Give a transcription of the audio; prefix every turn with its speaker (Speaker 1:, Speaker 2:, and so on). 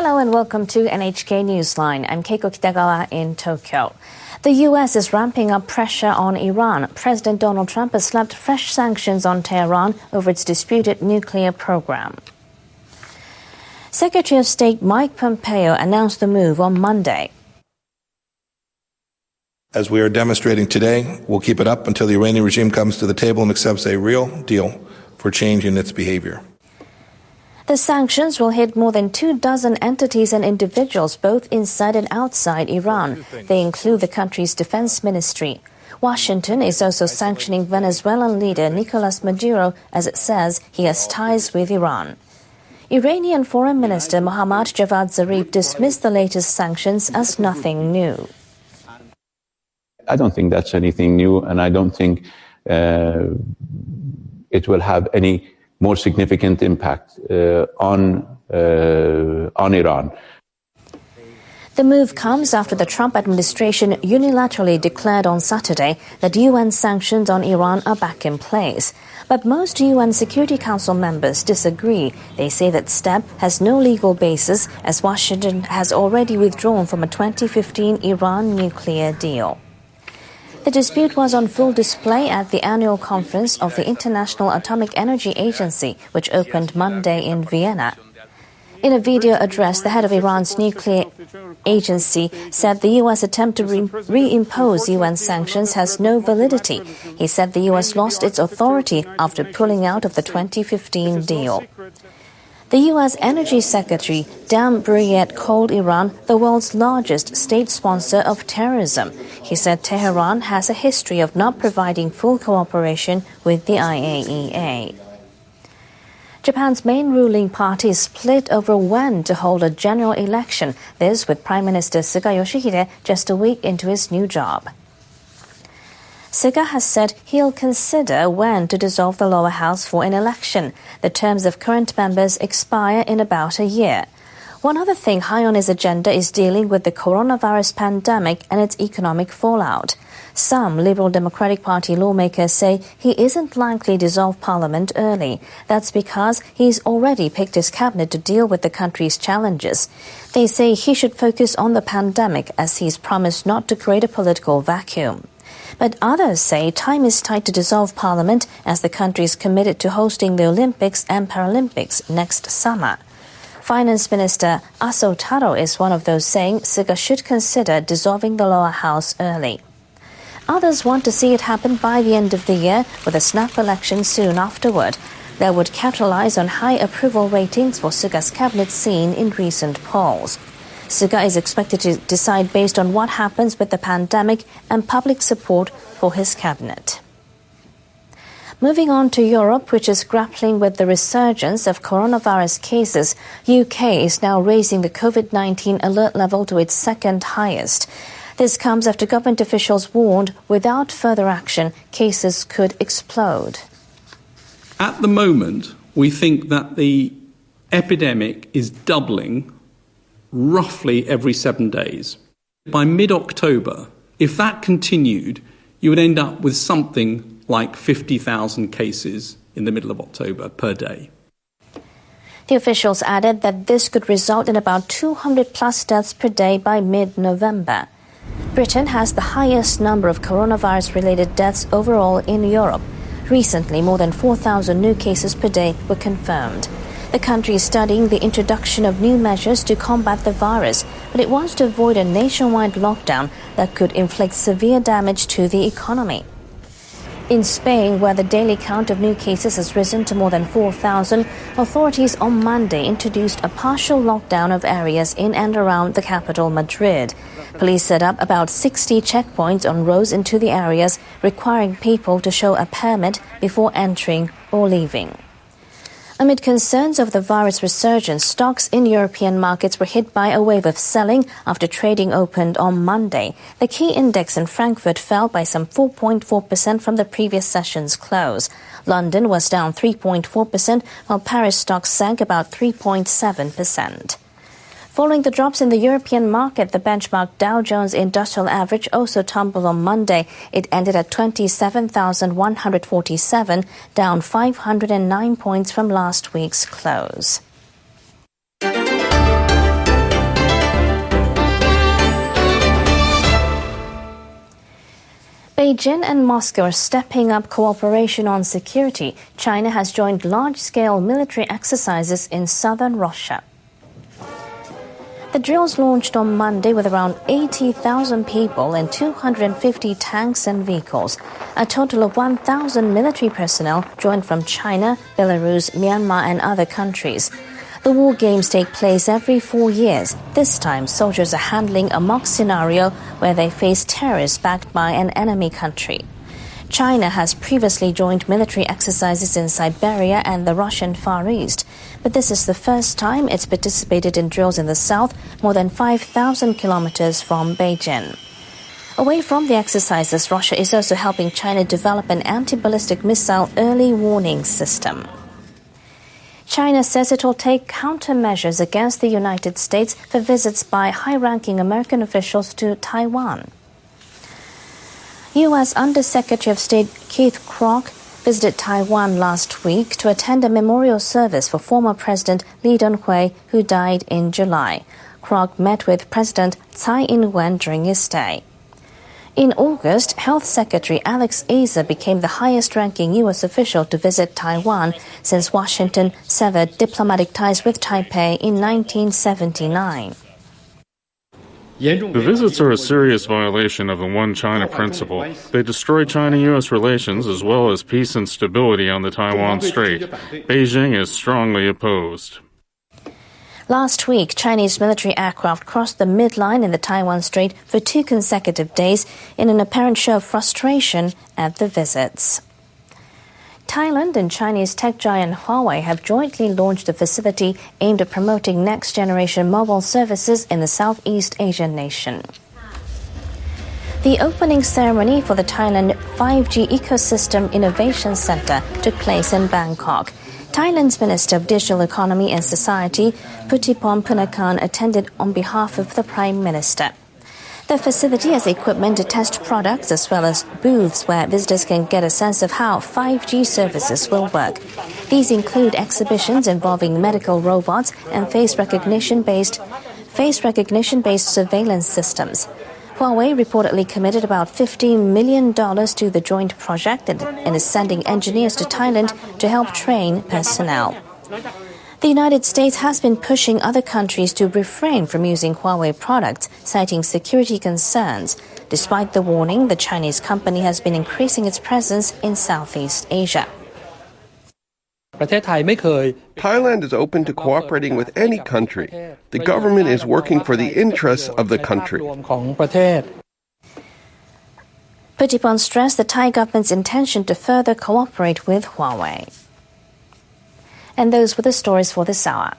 Speaker 1: Hello and welcome to NHK Newsline. I'm Keiko Kitagawa in Tokyo. The U.S. is ramping up pressure on Iran. President Donald Trump has slapped fresh sanctions on Tehran over its disputed nuclear program. Secretary of State Mike Pompeo announced the move on Monday.
Speaker 2: As we are demonstrating today, we'll keep it up until the Iranian regime comes to the table and accepts a real deal for change in its behavior.
Speaker 1: The sanctions will hit more than 24 entities and individuals, both inside and outside Iran. They include the country's defense ministry. Washington is also sanctioning Venezuelan leader Nicolas Maduro, as it says he has ties with Iran. Iranian Foreign Minister Mohammad Javad Zarif dismissed the latest sanctions as nothing new.
Speaker 3: I don't think that's anything new, and I don't think it will have any more significant impact on Iran.
Speaker 1: The move comes after the Trump administration unilaterally declared on Saturday that UN sanctions on Iran are back in place. But most UN Security Council members disagree. They say that step has no legal basis, as Washington has already withdrawn from a 2015 Iran nuclear deal. The dispute was on full display at the annual conference of the International Atomic Energy Agency, which opened Monday in Vienna. In a video address, the head of Iran's nuclear agency said the U.S. attempt to reimpose UN sanctions has no validity. He said the U.S. lost its authority after pulling out of the 2015 deal. The U.S. Energy Secretary Dan Brouillette called Iran the world's largest state sponsor of terrorism. He said Tehran has a history of not providing full cooperation with the IAEA. Japan's main ruling party is split over when to hold a general election, this with Prime Minister Suga Yoshihide just a week into his new job. Suga has said he'll consider when to dissolve the lower house for an election. The terms of current members expire in about a year. One other thing high on his agenda is dealing with the coronavirus pandemic and its economic fallout. Some Liberal Democratic Party lawmakers say he isn't likely to dissolve parliament early. That's because he's already picked his cabinet to deal with the country's challenges. They say he should focus on the pandemic, as he's promised not to create a political vacuum. But others say time is tight to dissolve parliament, as the country is committed to hosting the Olympics and Paralympics next summer. Finance Minister Aso Taro is one of those saying Suga should consider dissolving the lower house early. Others want to see it happen by the end of the year, with a snap election soon afterward. That would capitalize on high approval ratings for Suga's cabinet seen in recent polls. Suga is expected to decide based on what happens with the pandemic and public support for his cabinet. Moving on to Europe, which is grappling with the resurgence of coronavirus cases, UK is now raising the COVID-19 alert level to its second highest. This comes after government officials warned without further action, cases could explode.
Speaker 4: At the moment, we think that the epidemic is doubling roughly every 7 days. By mid-October, if that continued, you would end up with something like 50,000 cases in the middle of October per day.
Speaker 1: The officials added that this could result in about 200 plus deaths per day by mid-November. Britain has the highest number of coronavirus-related deaths overall in Europe. Recently, more than 4,000 new cases per day were confirmed. The country is studying the introduction of new measures to combat the virus, but it wants to avoid a nationwide lockdown that could inflict severe damage to the economy. In Spain, where the daily count of new cases has risen to more than 4,000, authorities on Monday introduced a partial lockdown of areas in and around the capital, Madrid. Police set up about 60 checkpoints on roads into the areas, requiring people to show a permit before entering or leaving. Amid concerns of the virus resurgence, stocks in European markets were hit by a wave of selling after trading opened on Monday. The key index in Frankfurt fell by some 4.4% from the previous session's close. London was down 3.4%, while Paris stocks sank about 3.7%. Following the drops in the European market, the benchmark Dow Jones Industrial Average also tumbled on Monday. It ended at 27,147, down 509 points from last week's close. Beijing and Moscow are stepping up cooperation on security. China has joined large-scale military exercises in southern Russia. The drills launched on Monday with around 80,000 people and 250 tanks and vehicles. A total of 1,000 military personnel joined from China, Belarus, Myanmar and other countries. The war games take place every 4 years. This time, soldiers are handling a mock scenario where they face terrorists backed by an enemy country. China has previously joined military exercises in Siberia and the Russian Far East, but this is the first time it's participated in drills in the south, more than 5,000 kilometers from Beijing. Away from the exercises, Russia is also helping China develop an anti-ballistic missile early warning system. China says it will take countermeasures against the United States for visits by high-ranking American officials to Taiwan. U.S. Undersecretary of State Keith Krog visited Taiwan last week to attend a memorial service for former President Lee Teng-hui, who died in July. Krog met with President Tsai Ing-wen during his stay. In August, Health Secretary Alex Azar became the highest-ranking U.S. official to visit Taiwan since Washington severed diplomatic ties with Taipei in 1979.
Speaker 5: The visits are a serious violation of the One China principle. They destroy China-U.S. relations as well as peace and stability on the Taiwan Strait. Beijing is strongly opposed.
Speaker 1: Last week, Chinese military aircraft crossed the midline in the Taiwan Strait for 2 consecutive days in an apparent show of frustration at the visits. Thailand and Chinese tech giant Huawei have jointly launched a facility aimed at promoting next-generation mobile services in the Southeast Asian nation. The opening ceremony for the Thailand 5G Ecosystem Innovation Center took place in Bangkok. Thailand's Minister of Digital Economy and Society, Putipon Punakan, attended on behalf of the Prime Minister. The facility has equipment to test products as well as booths where visitors can get a sense of how 5G services will work. These include exhibitions involving medical robots and face recognition-based surveillance systems. Huawei reportedly committed about $15 million to the joint project and is sending engineers to Thailand to help train personnel. The United States has been pushing other countries to refrain from using Huawei products, citing security concerns. Despite the warning, the Chinese company has been increasing its presence in Southeast Asia.
Speaker 6: Thailand is open to cooperating with any country. The government is working for the interests of the country.
Speaker 1: Putipon stressed the Thai government's intention to further cooperate with Huawei. And those were the stories for this hour.